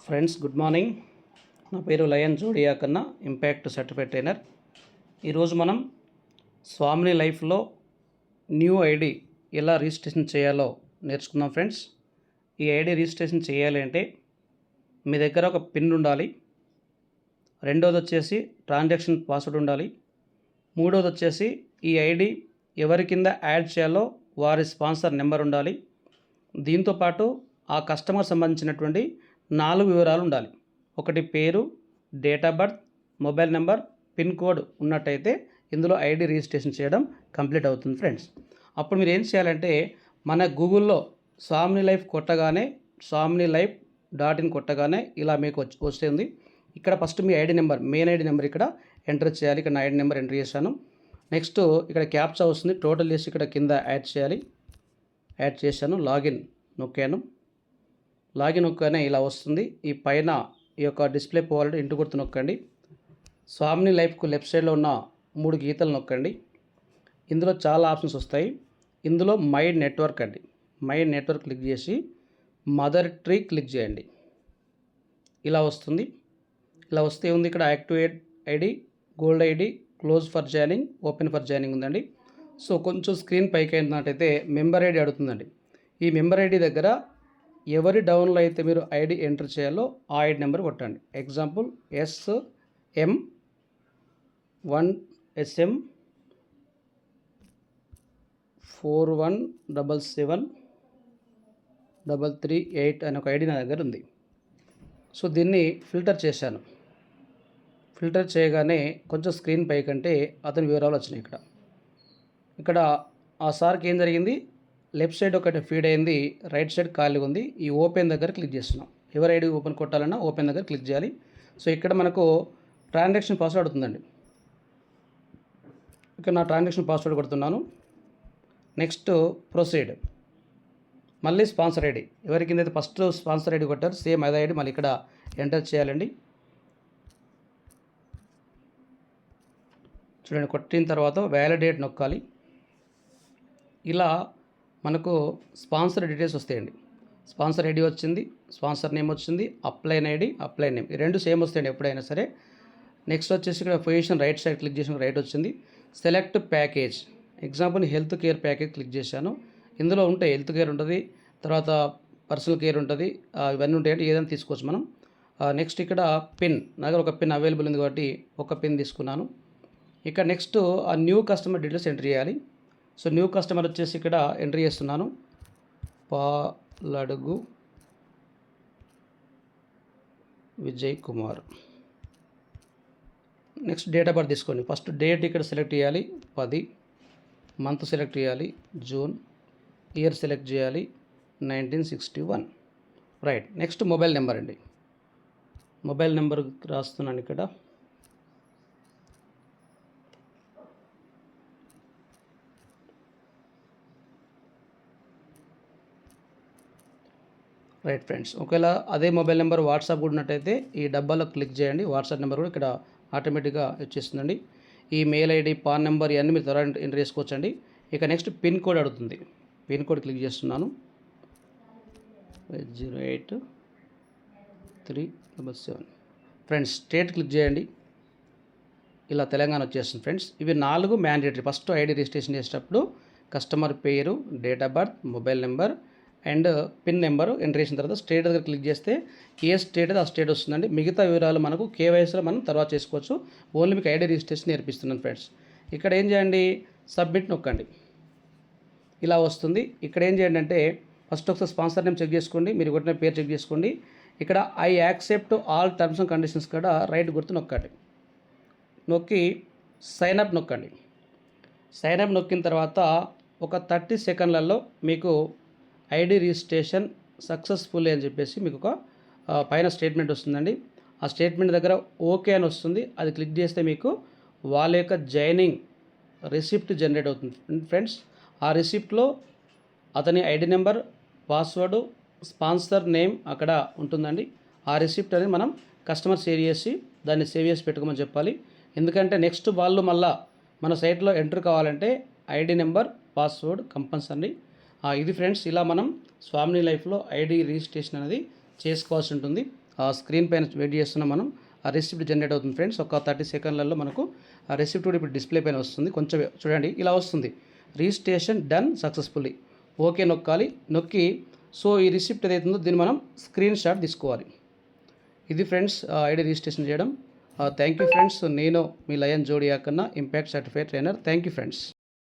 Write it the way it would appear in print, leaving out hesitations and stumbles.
Friends good morning. నా పేరు lion Zodiac కన్నా, ఇంపాక్ట్ సర్టిఫైడ్ ట్రైనర్. ఈరోజు మనం స్వామిని లైఫ్లో న్యూ ఐడి ఎలా రిజిస్ట్రేషన్ చేయాలో నేర్చుకుందాం ఫ్రెండ్స్. ఈ ఐడి రిజిస్ట్రేషన్ చేయాలి అంటే మీ దగ్గర ఒక పిన్ ఉండాలి, రెండోది వచ్చేసి ట్రాన్సాక్షన్ పాస్వర్డ్ ఉండాలి, మూడోది వచ్చేసి ఈ ఐడి ఎవరి కింద యాడ్ చేయాలో వారి స్పాన్సర్ నెంబర్ ఉండాలి. దీంతోపాటు ఆ కస్టమర్ సంబంధించినటువంటి 4 వివరాలు ఉండాలి. ఒకటి పేరు, date of birth, mobile number, pin code ఉన్నట్టయితే ఇందులో ఐడి రిజిస్ట్రేషన్ చేయడం కంప్లీట్ అవుతుంది ఫ్రెండ్స్. అప్పుడు మీరు ఏం చేయాలంటే మన గూగుల్లో స్వామిని లైఫ్ కొట్టగానే, స్వామిని లైఫ్ .in కొట్టగానే ఇలా మీకు వస్తుంది. ఇక్కడ ఫస్ట్ మీ ID number, main ID number ఇక్కడ ఎంటర్ చేయాలి. ఇక్కడ నా ఐడి నెంబర్ ఎంటర్ చేశాను. నెక్స్ట్ ఇక్కడ క్యాప్చా వస్తుంది, టోటల్ చేసి ఇక్కడ కింద యాడ్ చేయాలి. యాడ్ చేశాను, లాగిన్ నొక్కాను. లాగిన్ నొక్కగానే ఇలా వస్తుంది. ఈ పైన ఈ యొక్క డిస్ప్లే పోవాలంటే ఇంటి గుర్తు నొక్కండి. స్వామిని లైఫ్కు లెఫ్ట్ సైడ్లో ఉన్న 3 గీతలు నొక్కండి. ఇందులో చాలా ఆప్షన్స్ వస్తాయి. ఇందులో మై నెట్వర్క్ అండి, మై నెట్వర్క్ క్లిక్ చేసి మదర్ ట్రీ క్లిక్ చేయండి. ఇలా వస్తుంది. ఇలా వస్తే ఉంది ఇక్కడ activate ID, gold ID, close for joining, open for joining ఉందండి. సో కొంచెం స్క్రీన్ పైకి అయినట్టయితే మెంబర్ ఐడి అడుగుతుందండి. ఈ మెంబర్ ఐడి దగ్గర ఎవరి డౌన్లో అయితే మీరు ఐడి ఎంటర్ చేయాలో ఆ ఐడి నెంబర్ కొట్టండి. ఎగ్జాంపుల్ SM1SM41773338 అనే ఒక ఐడి నా దగ్గర ఉంది. సో దీన్ని ఫిల్టర్ చేశాను. ఫిల్టర్ చేయగానే కొంచెం స్క్రీన్ పైకంటే అతని వివరాలు వచ్చినాయి. ఇక్కడ ఆ సార్కి ఏం జరిగింది, లెఫ్ట్ సైడ్ ఒకటి ఫీడ్ అయింది, రైట్ సైడ్ ఖాళీగా ఉంది. ఈ ఓపెన్ దగ్గర క్లిక్ చేస్తున్నాం. ఎవరి ఐడి ఓపెన్ కొట్టాలన్నా ఓపెన్ దగ్గర క్లిక్ చేయాలి. సో ఇక్కడ మనకు ట్రాన్సాక్షన్ పాస్వర్డ్ అడుగుతుందండి. ఇక్కడ నా ట్రాన్సాక్షన్ పాస్వర్డ్ కొడుతున్నాను. Next proceed. మళ్ళీ స్పాన్సర్ ఐడి, ఎవరి కింద అయితే ఫస్ట్ స్పాన్సర్ ఐడి కొట్టారు సేమ్ అదే ఐడి మళ్ళీ ఇక్కడ ఎంటర్ చేయాలండి. చూడండి, కొట్టిన తర్వాత వ్యాలిడేట్ నొక్కాలి. ఇలా మనకు స్పాన్సర్ డీటెయిల్స్ వస్తాయండి. స్పాన్సర్ ఐడి వచ్చింది, స్పాన్సర్ నేమ్ వచ్చింది, అప్లైన్ ఐడి, అప్లైన్ నేమ్, ఈ రెండు సేమ్ వస్తాయండి ఎప్పుడైనా సరే. నెక్స్ట్ వచ్చేసి ఇక్కడ పొజిషన్ రైట్ సైడ్ క్లిక్ చేసిన రైట్ వచ్చింది. Select package, example health care package click చేశాను. ఇందులో ఉంటాయి, హెల్త్ కేర్ ఉంటుంది, తర్వాత పర్సనల్ కేర్ ఉంటుంది, ఇవన్నీ ఉంటాయంటే ఏదైనా తీసుకోవచ్చు మనం. నెక్స్ట్ ఇక్కడ పిన్, నా దగ్గర ఒక పిన్ అవైలబుల్ ఉంది కాబట్టి ఒక పిన్ తీసుకున్నాను. ఇక నెక్స్ట్ ఆ న్యూ కస్టమర్ డీటెయిల్స్ ఎంటర్ చేయాలి. సో న్యూ కస్టమర్ వచ్చేసి ఇక్కడ ఎంట్రీ చేస్తున్నాను, Paladugu Vijay Kumar. Next date of birth తీసుకోండి. ఫస్ట్ డేట్ ఇక్కడ సెలెక్ట్ చేయాలి 10, మంత్ సెలెక్ట్ చేయాలి జూన్, ఇయర్ సెలెక్ట్ చేయాలి 1961. రైట్. నెక్స్ట్ మొబైల్ నెంబర్ అండి, మొబైల్ నెంబర్ రాస్తున్నాను ఇక్కడ. రైట్ ఫ్రెండ్స్, ఒకవేళ అదే మొబైల్ నెంబర్ వాట్సాప్ కూడా ఉన్నట్టయితే ఈ డబ్బాలో క్లిక్ చేయండి. వాట్సాప్ నెంబర్ కూడా ఇక్కడ ఆటోమేటిక్గా వచ్చేస్తుందండి. ఈ మెయిల్ ఐడి, పాన్ నెంబర్ ఇవన్నీ మీరు త్వరగా ఎంటర్ చేసుకోవచ్చండి. ఇక నెక్స్ట్ పిన్ కోడ్ అడుగుతుంది. పిన్ కోడ్ క్లిక్ చేస్తున్నాను, 80837. ఫ్రెండ్స్ స్టేట్ క్లిక్ చేయండి. ఇలా తెలంగాణ వచ్చేస్తుంది ఫ్రెండ్స్. ఇవి 4 మ్యాండేటరీ. ఫస్ట్ ఐడి రిజిస్ట్రేషన్ చేసేటప్పుడు కస్టమర్ పేరు, date of birth, mobile number and pin number enter చేసిన తర్వాత స్టేట్ దగ్గర క్లిక్ చేస్తే ఏ స్టేట్ అయితే ఆ స్టేట్ వస్తుందండి. మిగతా వివరాలు మనకు కేవైసీలో మనం తర్వాత చేసుకోవచ్చు. ఓన్లీ మీకు ఐడి రిజిస్ట్రేషన్ నేర్పిస్తున్నాను ఫ్రెండ్స్. ఇక్కడ ఏం చేయండి, సబ్మిట్ నొక్కండి. ఇలా వస్తుంది. ఇక్కడ ఏం చేయండి అంటే ఫస్ట్ ఒకసారి స్పాన్సర్ నేమ్ చెక్ చేసుకోండి, మీరు కొట్టిన పేరు చెక్ చేసుకోండి. ఇక్కడ I accept all terms and conditions కూడా రైట్ గుర్తు నొక్కండి. నొక్కి సైన్ అప్ నొక్కండి. సైన్ అప్ నొక్కిన తర్వాత ఒక 30 సెకండ్లలో మీకు ఐడి రిజిస్ట్రేషన్ సక్సెస్ఫుల్ అని చెప్పేసి మీకు ఒక పైన స్టేట్మెంట్ వస్తుందండి. ఆ స్టేట్మెంట్ దగ్గర ఓకే అని వస్తుంది. అది క్లిక్ చేస్తే మీకు వాళ్ళ యొక్క జాయినింగ్ రిసిప్ట్ జనరేట్ అవుతుంది ఫ్రెండ్స్. ఆ రిసిప్ట్లో అతని ID number, password, sponsor name అక్కడ ఉంటుందండి. ఆ రిసిప్ట్ అనేది మనం కస్టమర్ షేర్ చేసి దాన్ని సేవ్ చేసి పెట్టుకోమని చెప్పాలి. ఎందుకంటే నెక్స్ట్ వాళ్ళు మళ్ళీ మన సైట్లో ఎంటర్ కావాలంటే ఐడి నెంబర్, పాస్వర్డ్ కంపల్సరీ. ఇది ఫ్రెండ్స్, ఇలా మనం స్వామిని లైఫ్లో ఐడి రిజిస్ట్రేషన్ అనేది చేసుకోవాల్సి ఉంటుంది. స్క్రీన్ పైన వెయిట్ చేస్తున్నాం మనం. ఆ రెసిప్ట్ జనరేట్ అవుతుంది ఫ్రెండ్స్. ఒక 30 సెకండ్లలో మనకు ఆ రెసిప్ట్ కూడా ఇప్పుడు డిస్ప్లే పైన వస్తుంది. కొంచెం చూడండి, ఇలా వస్తుంది, రిజిస్ట్రేషన్ డన్ సక్సెస్ఫుల్లీ. ఓకే నొక్కాలి. నొక్కి సో ఈ రిసిప్ట్ ఏదైతే ఉందో దీన్ని మనం స్క్రీన్ షాట్ తీసుకోవాలి. ఇది ఫ్రెండ్స్ ఐడి రిజిస్ట్రేషన్ చేయడం. Thank you friends. నేను మీ లయన్ జోడియాక్ అన్న, impact certified trainer. Thank you friends.